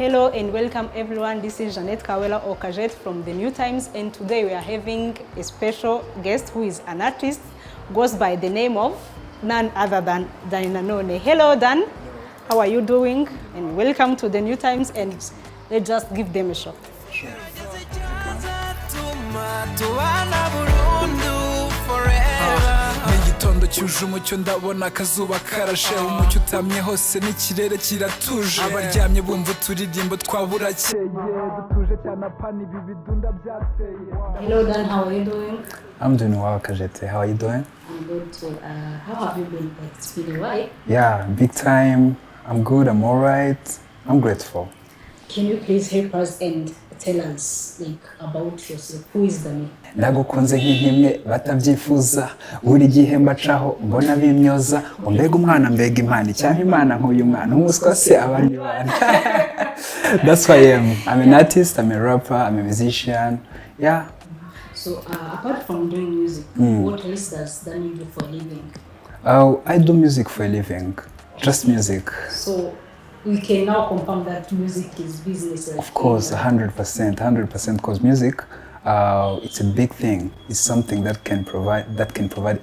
Hello and welcome everyone. This is Jeanette Kawela Okajet from The New Times, and today we are having a special guest who is an artist, goes by the name of none other than Danny Nanone. Hello Dan, how are you doing? And welcome to The New Times, and let's just give them a shot. Sure. Igitondo cyuje umucyo ndabona akazuba karashe umucyo utamye hose n'ikirere kiratuje abaryamye bumva turirimbo twaburakeye dutuje cyane apana ibi bidunda byateye. Hello Dan, how are you doing? I'm doing well, Kajete. How are you doing? I'm good too. How have you been? It's been a while. Yeah, big time. I'm good, I'm alright. I'm grateful. Can you please help us and tell us about yourself? Who is Danny? Ndagukunze nk'inkimwe batabyifuza buri gihe mbacaho mbona bimyoza mbega umwana mbega impani cyangwa imana nk'uyu mwana umuswa se abandi bana. That's who I am. I'm an artist, I'm a rapper, I'm a musician. Yeah. So apart from doing music, what else does Danny do for a living? Oh, I do music for a living. Just music. So we can now confirm that music is business. Of course, 100%, because music, it's a big thing. It's something that can provide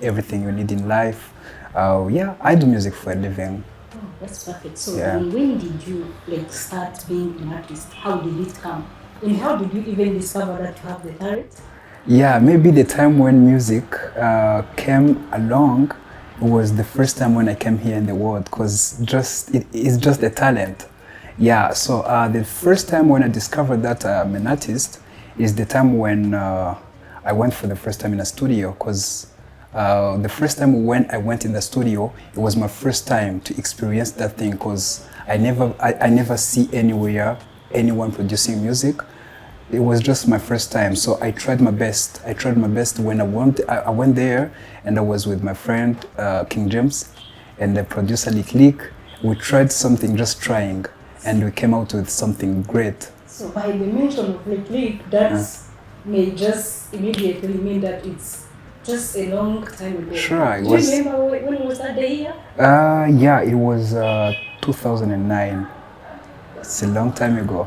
everything you need in life. Yeah, I do music for a living. Oh, that's perfect. So yeah. When did you start being an artist? How did it come? And how did you even discover that you have the talent? Yeah, maybe the time when music came along, it was the first time when I came here in the world, because it's just a talent. Yeah, so the first time when I discovered that I'm an artist is the time when I went for the first time in a studio, because the first time when I went in the studio, it was my first time to experience that thing, because I never see anywhere anyone producing music. It was just my first time, so I tried my best. When I went there, and I was with my friend King James and the producer Lick. We tried something, just trying, and we came out with something great. So by the mention of Lick, that may just immediately mean that it's just a long time ago. Sure, it was. Do you remember when was that day here? Yeah, it was 2009. It's a long time ago.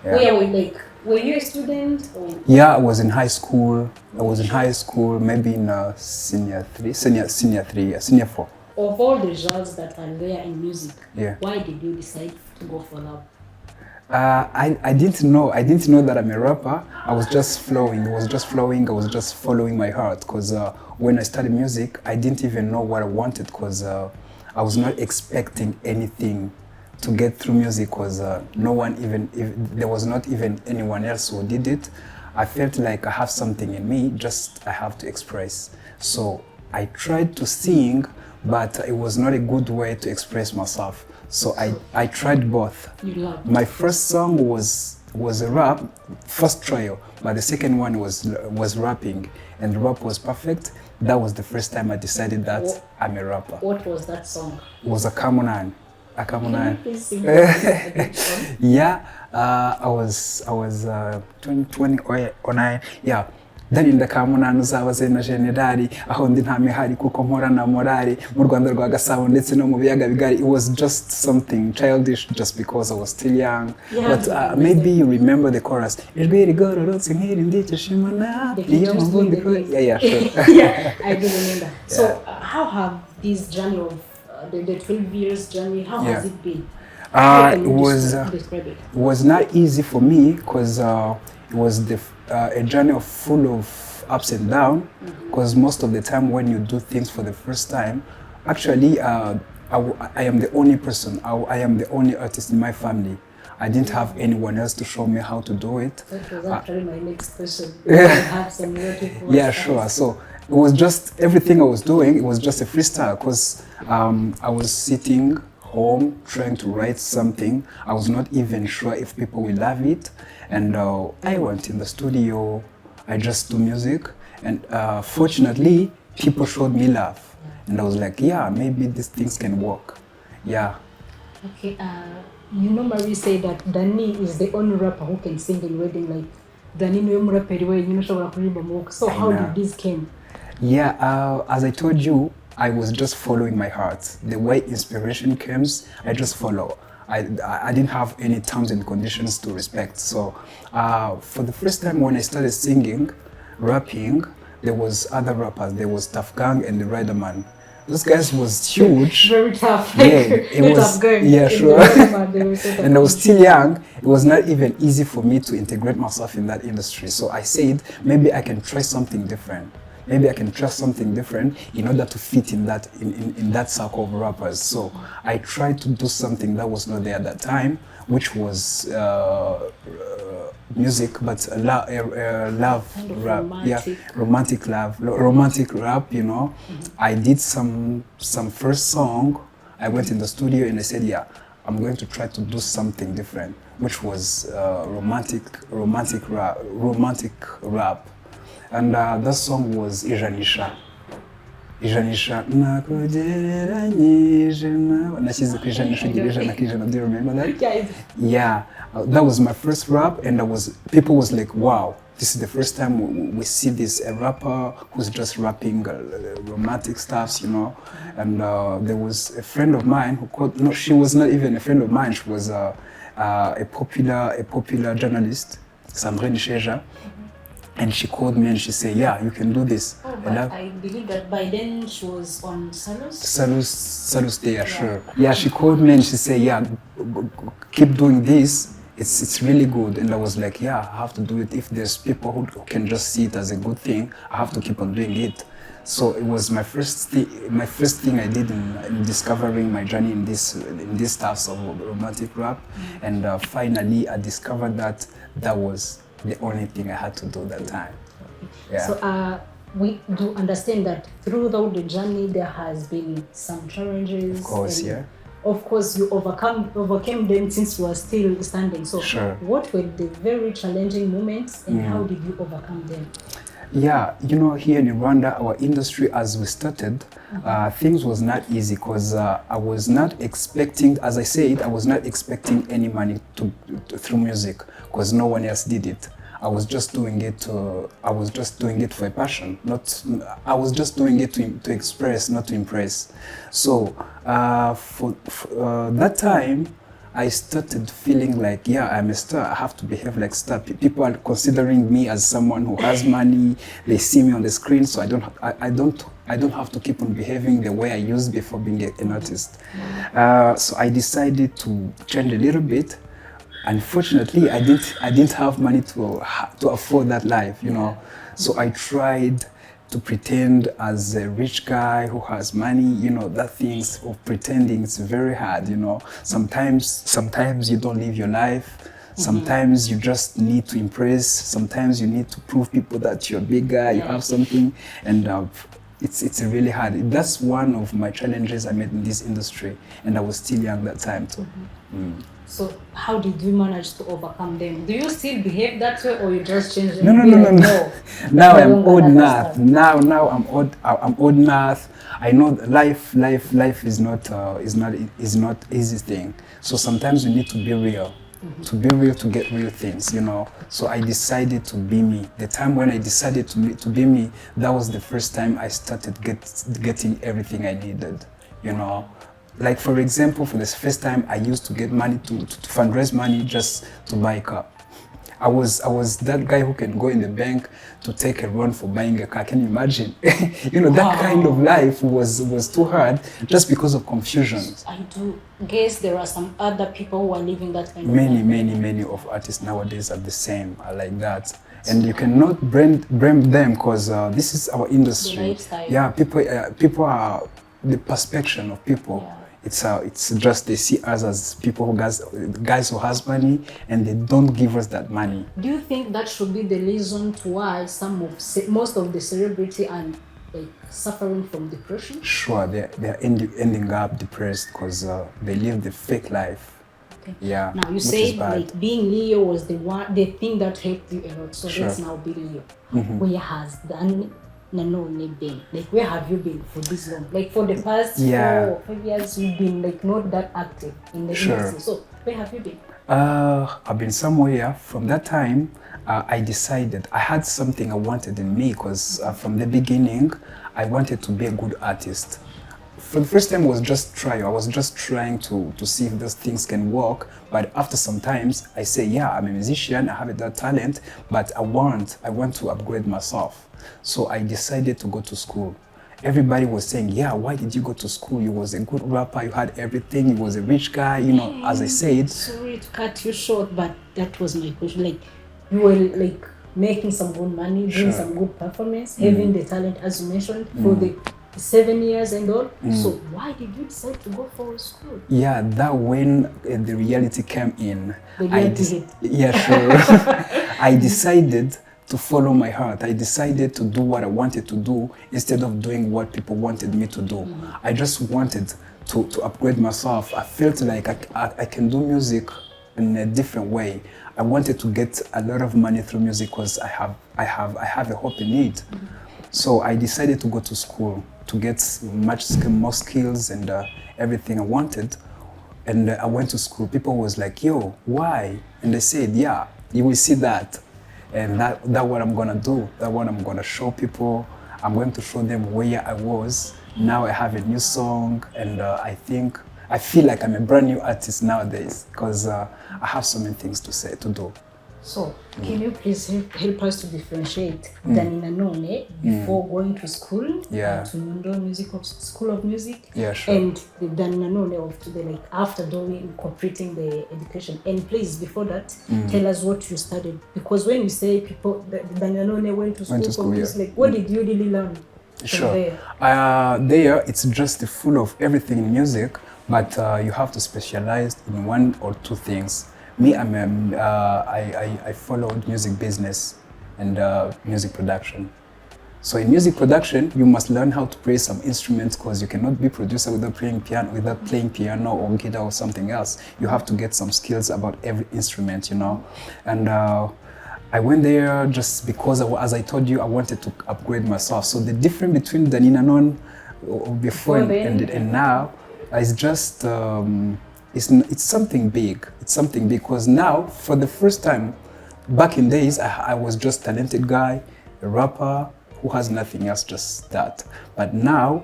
Yeah. Were you a student? Or? Yeah, I was in high school. Maybe in senior 4. Of all the genres that are there in music, yeah. Why did you decide to go for rap? I didn't know that I'm a rapper. I was just flowing. I was just following my heart. Because when I started music, I didn't even know what I wanted. Because I was not expecting anything to get through music, because there was not even anyone else who did it. I felt like I have something in me, just I have to express. So I tried to sing, but it was not a good way to express myself. So I tried both. My first song was a rap, first trial, but the second one was rapping, and rap was perfect. That was the first time I decided that I'm a rapper. What was that song? It was a Kamunan. Yeah, I was 2009. Yeah, Danny Ntakirutimana uzabaze na generali aho ndi nta mihari kuko mpora na morali mu Rwanda rwa Gasabo ndetse no mu biyaga bigari. It was just something childish, just because I was still young. Yeah, but maybe you remember the chorus. Yeah, sure. Yeah, I do remember. So how have this journey of the 12 years journey, how has it been? It was not easy for me, because it was a journey full of ups and downs, because most of the time when you do things for the first time, actually I am the only person, I am the only artist in my family. I didn't have anyone else to show me how to do it. That was actually my next question. Have some yeah, sure. So it was just everything I was doing, it was just a freestyle, because I was sitting home trying to write something. I was not even sure if people will love it. And I went in the studio, I just do music. And fortunately, people showed me love. And I was like, yeah, maybe these things can work. Yeah. Okay, you normally say that Danny is the only rapper who can sing in wedding. Like, Danny So how did this came? Yeah, as I told you, I was just following my heart. The way inspiration comes, I just follow. I didn't have any terms and conditions to respect. So for the first time when I started singing, rapping, there was other rappers. There was Tough Gang and the Riderman. Those guys was huge. Very tough. Yeah, it was. Yeah, sure. And I was still young. It was not even easy for me to integrate myself in that industry. So I said, maybe I can try something different. Maybe I can try something different in order to fit in that circle of rappers. So I tried to do something that was not there at that time, which was music, but love Kind of rap, romantic. romantic rap. You know, I did some first song. I went in the studio and I said, yeah, I'm going to try to do something different, which was romantic rap. And that song was Ijanisha. Nakugereranyije nawe. Nashyize ku ijanisha ugira ijana ku ijana. Do you remember that? Yeah, that was my first rap, and people was like, wow, this is the first time we see this a rapper who's just rapping romantic stuffs, you know. And there was a friend of mine who called. No, she was not even a friend of mine. She was a popular journalist, Sandrine Sheja. And she called me and she said, yeah, you can do this. Oh, but I believe that by then she was on Salus. Salus there, yeah. Sure. Yeah, she called me and she said, yeah, keep doing this. It's really good. And I was like, yeah, I have to do it. If there's people who can just see it as a good thing, I have to keep on doing it. So it was my first thing I did in discovering my journey in these types of romantic rap. And finally, I discovered that was the only thing I had to do that time. Yeah. So we do understand that throughout the journey there has been some challenges. Of course, yeah. Of course, you overcame them since you were still standing. So sure. What were the very challenging moments and how did you overcome them? Yeah, you know, here in Rwanda, our industry, as we started, things was not easy because I was not expecting, as I said, I was not expecting any money through music because no one else did it. I was just doing it for a passion. I was just doing it to express, not to impress. So for that time, I started feeling like, yeah, I'm a star. I have to behave like a star. People are considering me as someone who has money. They see me on the screen, so I don't have to keep on behaving the way I used before being an artist. So I decided to change a little bit. Unfortunately, I didn't have money to afford that life, you know. So I tried to pretend as a rich guy who has money, you know, that things of pretending is very hard, you know. Sometimes you don't live your life. Sometimes you just need to impress. Sometimes you need to prove people that you're a big guy, you have something, and it's really hard. That's one of my challenges I met in this industry, and I was still young that time too. So how did you manage to overcome them? Do you still behave that way, or you just change it? No. Now I'm old enough. Now I'm old enough. I know that life is not easy thing. So sometimes you need to be real. To be real, to get real things, you know. So I decided to be me. The time when I decided to be me, that was the first time I started getting everything I needed, you know. Like for example, for the first time, I used to get money to fundraise money just to buy a car. I was that guy who can go in the bank to take a loan for buying a car. Can you imagine? You know, that kind of life was too hard just because of confusion. I do guess there are some other people who are living that kind of life. Many of artists nowadays are the same, are like that. And you cannot blame them because this is our industry. The lifestyle. Yeah, people are the perception of people. Yeah. It's just they see us as people guys who has money, and they don't give us that money. Do you think that should be the reason to why most of the celebrity are like suffering from depression? Sure, they're ending up depressed because they live the fake life. Okay. Yeah. Now you say like being Leo was the thing that helped you a lot. So sure. Let's now be Leo. Where has Danny Nanone been? Like, where have you been for this long? Like for the past 4 or 5 years, you've been like not that active in the industry. So where have you been? I've been somewhere. From that time, I decided I had something I wanted in me because from the beginning, I wanted to be a good artist. for the first time, was just try. I was just trying to see if those things can work. But after some times, I say, yeah, I'm a musician. I have that talent, but I want to upgrade myself. So I decided to go to school. Everybody was saying, yeah, why did you go to school? You was a good rapper. You had everything. You was a rich guy. You know, as I said. Sorry to cut you short, but that was my question. Like, you were like making some good money, doing some good performance, having the talent, as you mentioned, for the 7 years and all. So why did you decide to go for school? Yeah, that when the reality came in. The reality hit. Yeah, sure. I decided to follow my heart. I decided to do what I wanted to do instead of doing what people wanted me to do. I just wanted to upgrade myself. I felt like I can do music in a different way. I wanted to get a lot of money through music because I have a hope in it. So I decided to go to school to get more skills and everything I wanted. And I went to school. People was like, yo, why? And they said, yeah, you will see that. And that what I'm gonna do. That what I'm gonna show people. I'm going to show them where I was. Now I have a new song, and I feel like I'm a brand new artist nowadays because I have so many things to do. So, can you please help us to differentiate Danny Nanone before going to school, to London School of Music, and the Danny Nanone of today, like after completing the education? And please, before that, tell us what you studied. Because when you say people, Danny Nanone went to school for music, like, what did you really learn? Sure. There, it's just full of everything in music, but you have to specialize in one or two things. Me, I followed music business and music production. So in music production, you must learn how to play some instruments because you cannot be producer without playing piano or guitar or something else. You have to get some skills about every instrument, you know. And I went there just because, as I told you, I wanted to upgrade myself. So the difference between Danny Nanone before and now is just, it's something big. It's something big because now, for the first time, back in days, I was just a talented guy, a rapper who has nothing else, just that. But now,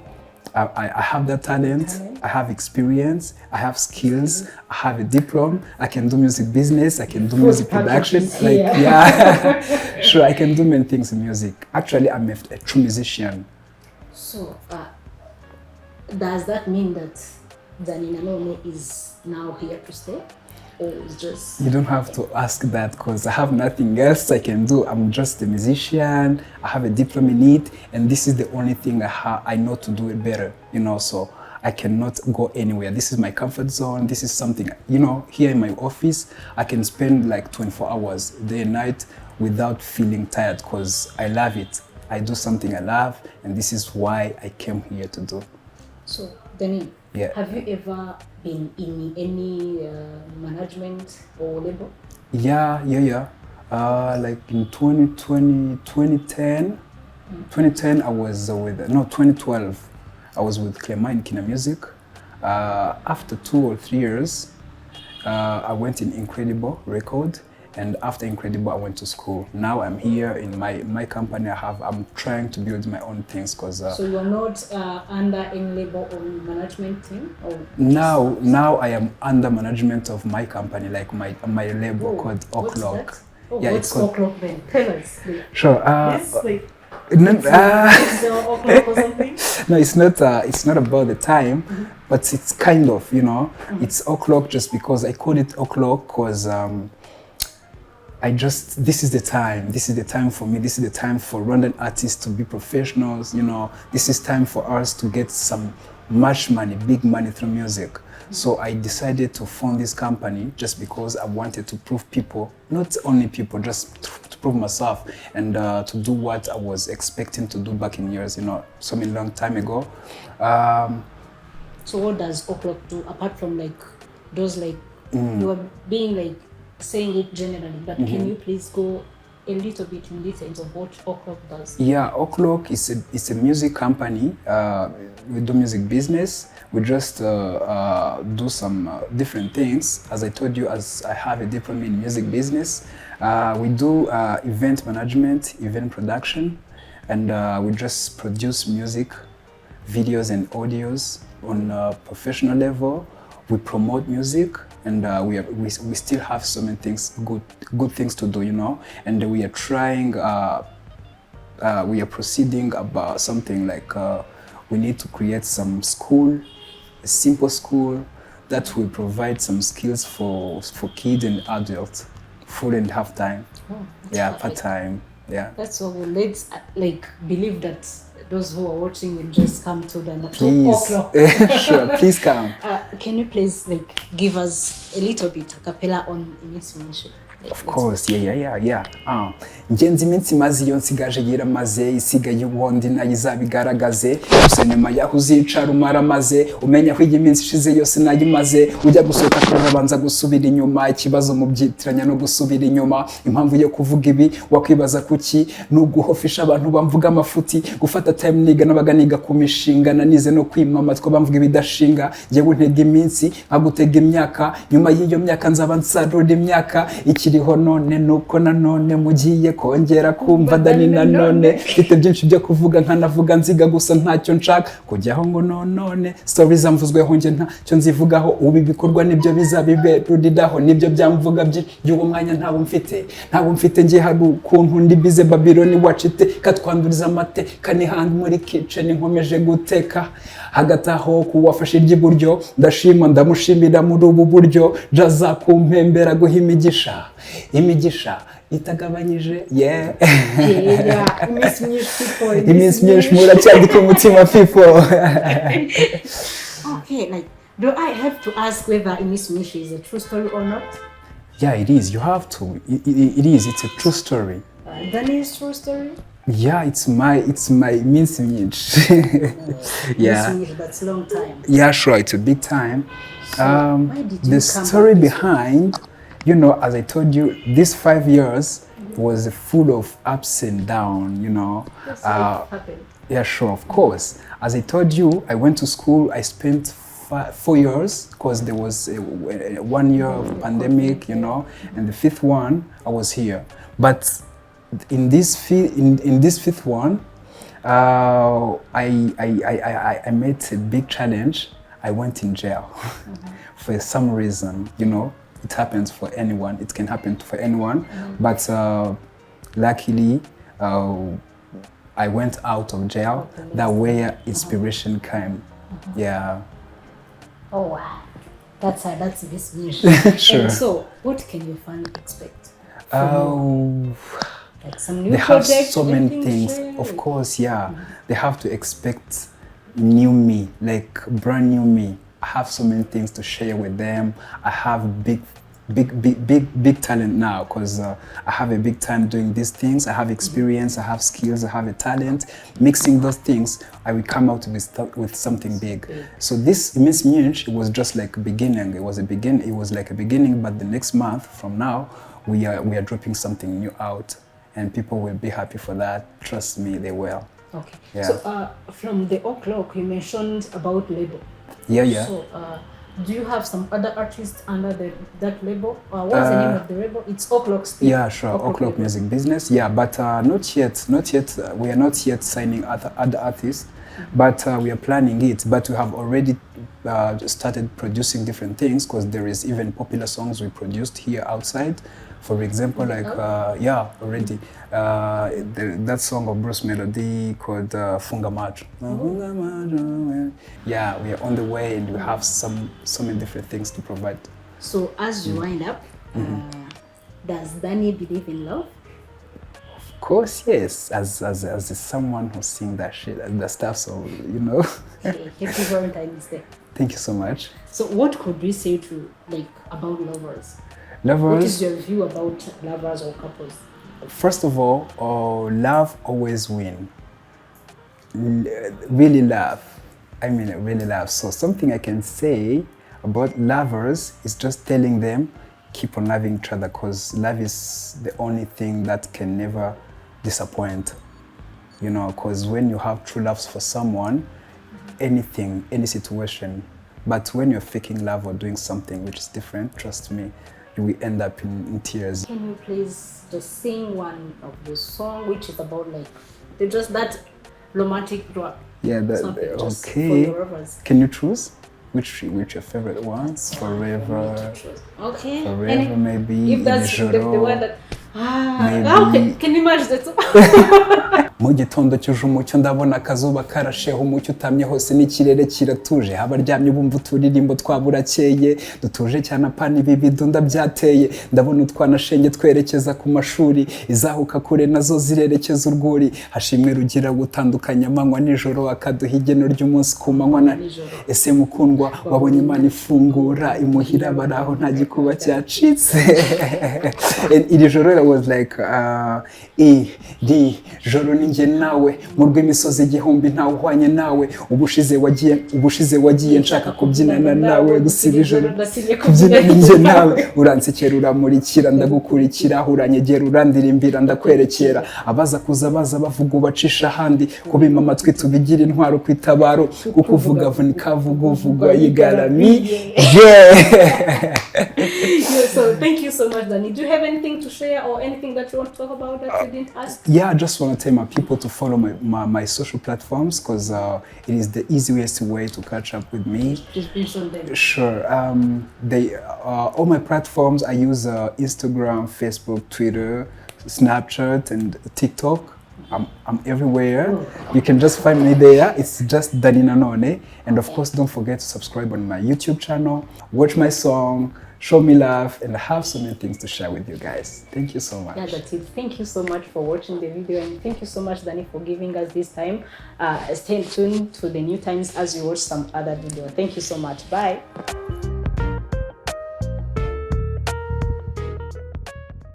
I have that talent, I have experience, I have skills, I have a diploma, I can do music business, I can do music production. Sure, I can do many things in music. Actually, I'm a true musician. So, does that mean that Danny Nanone is now here to stay? Or is just... You don't have to ask that because I have nothing else I can do. I'm just a musician, I have a diploma in it, and this is the only thing I know to do it better, you know, so I cannot go anywhere. This is my comfort zone. This is something, you know, here in my office, I can spend like 24 hours, day and night, without feeling tired because I love it. I do something I love, and this is why I came here to do. So, Danny, have you ever been in any management or label? Yeah. Like in 2010, I was with, 2012, I was with Clema in Kina Music. After 2 or 3 years, I went in Incredible Record. And after Incredible, I went to school. Now I'm here in my company. I'm trying to build my own things because. So you're not under any label or management team? Or now I am under management of my company, like my label called O'Clock. What's O'Clock then? Tell us. Sure. O'Clock or something? No, it's not about the time, but it's kind of, you know, it's O'Clock just because I call it O'Clock because. This is the time for me, this is the time for Rwandan artists to be professionals, you know, this is time for us to get some big money through music. So I decided to form this company just because I wanted to prove people, not only people, just to prove myself and to do what I was expecting to do back in years, you know, so many long time ago. So what does O'Clock do apart from like those like, you are being like, saying it generally, but can you please go a little bit in details of what O'Clock does? Yeah, O'Clock is a music company. We do music business. We just do some different things. As I told you, as I have a diploma in music business, we do event management, event production, and we just produce music videos and audios on a professional level. We promote music, and we still have so many things, good things to do, you know. And we are trying, we are proceeding about something like we need to create some school, a simple school that will provide some skills for kids and adults, full and half time. Yeah, part time. Yeah. That's what we'll let's believe that those who are watching will just come to the Please. Sure, please come. Can you please give us a little bit a cappella on initiation? Of course, yeah. Ngenzi iminsi maze iyo nsigaje yiramaze isigaye ubundi nayo izabigaragaze gusa nyuma yaho uzicara umaramaze umenya ko iyi minsi ishize yose nayimaze ujya gusohoka turabanza gusubira inyuma ikibazo mu byitiranya no gusubira inyuma impamvu yo kuvuga ibi wakwibaza kuki nuguhofisha abantu bamvuga amafuti gufata time niga nabaganiga ku mishinga nanize no kwimwa amatwa bamvuga ibidashinga yewe ntega iminsi nkagutega imyaka nyuma y'iyo myaka nzaba nsarura imyaka ikiriho none nuko nanone mugiye kongera kumva Danny Nanone mfite byinshi byo kuvuga nkanavuga nziga gusa ntacyo nshaka kujyaho ngo none stories zamvuzweho nge ntacyo nzivugaho ubu bikorwa nibyo bizabiberuridaho nibyo byamvuga by'uwo mwanya ntabwo mfite ngiye hari ukuntu ndi bize Babyloni wacite katwanduriza amate kanihanga muri kitchen nkomeje guteka hagati aho kuwafashe iry'iburyo ndashima ndamushimira muri ubu buryo jaza kumpembera guha imigisha itagabanyije iminsi myinshi muracyandika umutima people. Okay, do I have to ask whether Miss Mishi is a true story or not? Yeah, it is. You have to. It is. It's a true story. Danny's true story? Yeah, it's my Miss Mish. Yeah. Miss Mish, that's a long time. Yeah, sure. It's a big time. So why did you the story behind, you know, as I told you, these 5 years was full of ups and downs, you know. That's what happened. Yeah, sure, of course. As I told you, I went to school. I spent 4 years because there was a 1 year of pandemic, you know, and the 5th one I was here. But in this fifth one, I met a big challenge. I went in jail for some reason, you know. It happens for anyone. It can happen for anyone. But luckily, I went out of jail. That way, inspiration came. Yeah. Oh wow, that's this wish. Sure. And so, what can your fans expect? Like some new they have projects, so many things. Of course, yeah. They have to expect new me, like brand new me. I have so many things to share with them. I have big talent now because I have a big time doing these things. I have experience, I have skills, I have a talent. Mixing those things, I will come out with something big. So this Miss Munch was just like a beginning. It was like a beginning, but the next month from now, we are dropping something new out, and people will be happy for that. Trust me, they will. Okay. Yeah. So from the O'Clock, you mentioned about label. Yeah. So do you have some other artists under that label? What's the name of the label? It's O'Clock still. Yeah, sure. O'Clock Music Business. Yeah, but not yet. We are not yet signing other artists, but we are planning it. But we have already started producing different things because there is even popular songs we produced here outside. For example, like already that song of Bruce Melody called Funga Macho. Yeah, we are on the way and we have so many different things to provide. So as you wind up, does Danny believe in love? Of course, yes. As someone who sings that shit, that stuff, so you know. Okay, happy Valentine's Day. Thank you so much. So what could we say to about lovers? Lovers. What is your view about lovers or couples? First of all, love always wins. Really love. I mean, really love. So something I can say about lovers is just telling them, keep on loving each other, because love is the only thing that can never disappoint. You know, because when you have true love for someone, anything, any situation, but when you're faking love or doing something which is different, trust me, you will end up in tears. Can you please just sing one of the song which is about just that romantic Yeah, Something just for okay. your lovers. Can you choose which your favorite ones? Forever, Okay. forever maybe. If that's the Ijoro, one that maybe. okay, can you imagine that? Mu gitondo cyuje umucyo ndabona akazuba karasheho umucyo utamye hose n'ikirere kiratuje abaryamye bumva uturirimbo twaburakeye dutuje cyane apana ibi bidunda byateye ndabona utwanashenge twerekeza ku mashuri izahuka kure nazo zirerekeza urwuri hashimwe rugira gutandukanya amanywa nijoro akaduha igeno ry'umunsi ku manywa na ese mukundwa wabonye Imana ifungura imuhira baraho nta gikuba cyacitse. Iri joro was like joro ninjye nawe mu rw'imisozi igihumbi ntawe uhwanye nawe ubushize wagiye nshaka kubyinana nawe gusiba ijoro kubyina ninjye nawe uransekera uramurikira ndagukurikira uranyegera urandirimbira ndakwerekera abaza kuza baza bavuga ubacisha ahandi kubima amatwi tubigira intwaro ku itabaro kuko uvuga vunika vuga uvugwa yigaramiye. So thank you so much, Danny. Do you have anything to share or anything that you want to talk about that we didn't ask? Yeah, I just want to tell my people to follow my social platforms because it is the easiest way to catch up with me. Just mention them. Sure. All my platforms, I use Instagram, Facebook, Twitter, Snapchat, and TikTok. I'm everywhere. You can just find me there. It's just Danny Nanone. And of course, don't forget to subscribe on my YouTube channel, watch my song, show me love, and I have so many things to share with you guys. Thank you so much. Yeah, that's it. Thank you so much for watching the video, and thank you so much, Danny, for giving us this time. Stay tuned to the New Times as you watch some other video. Thank you so much. Bye.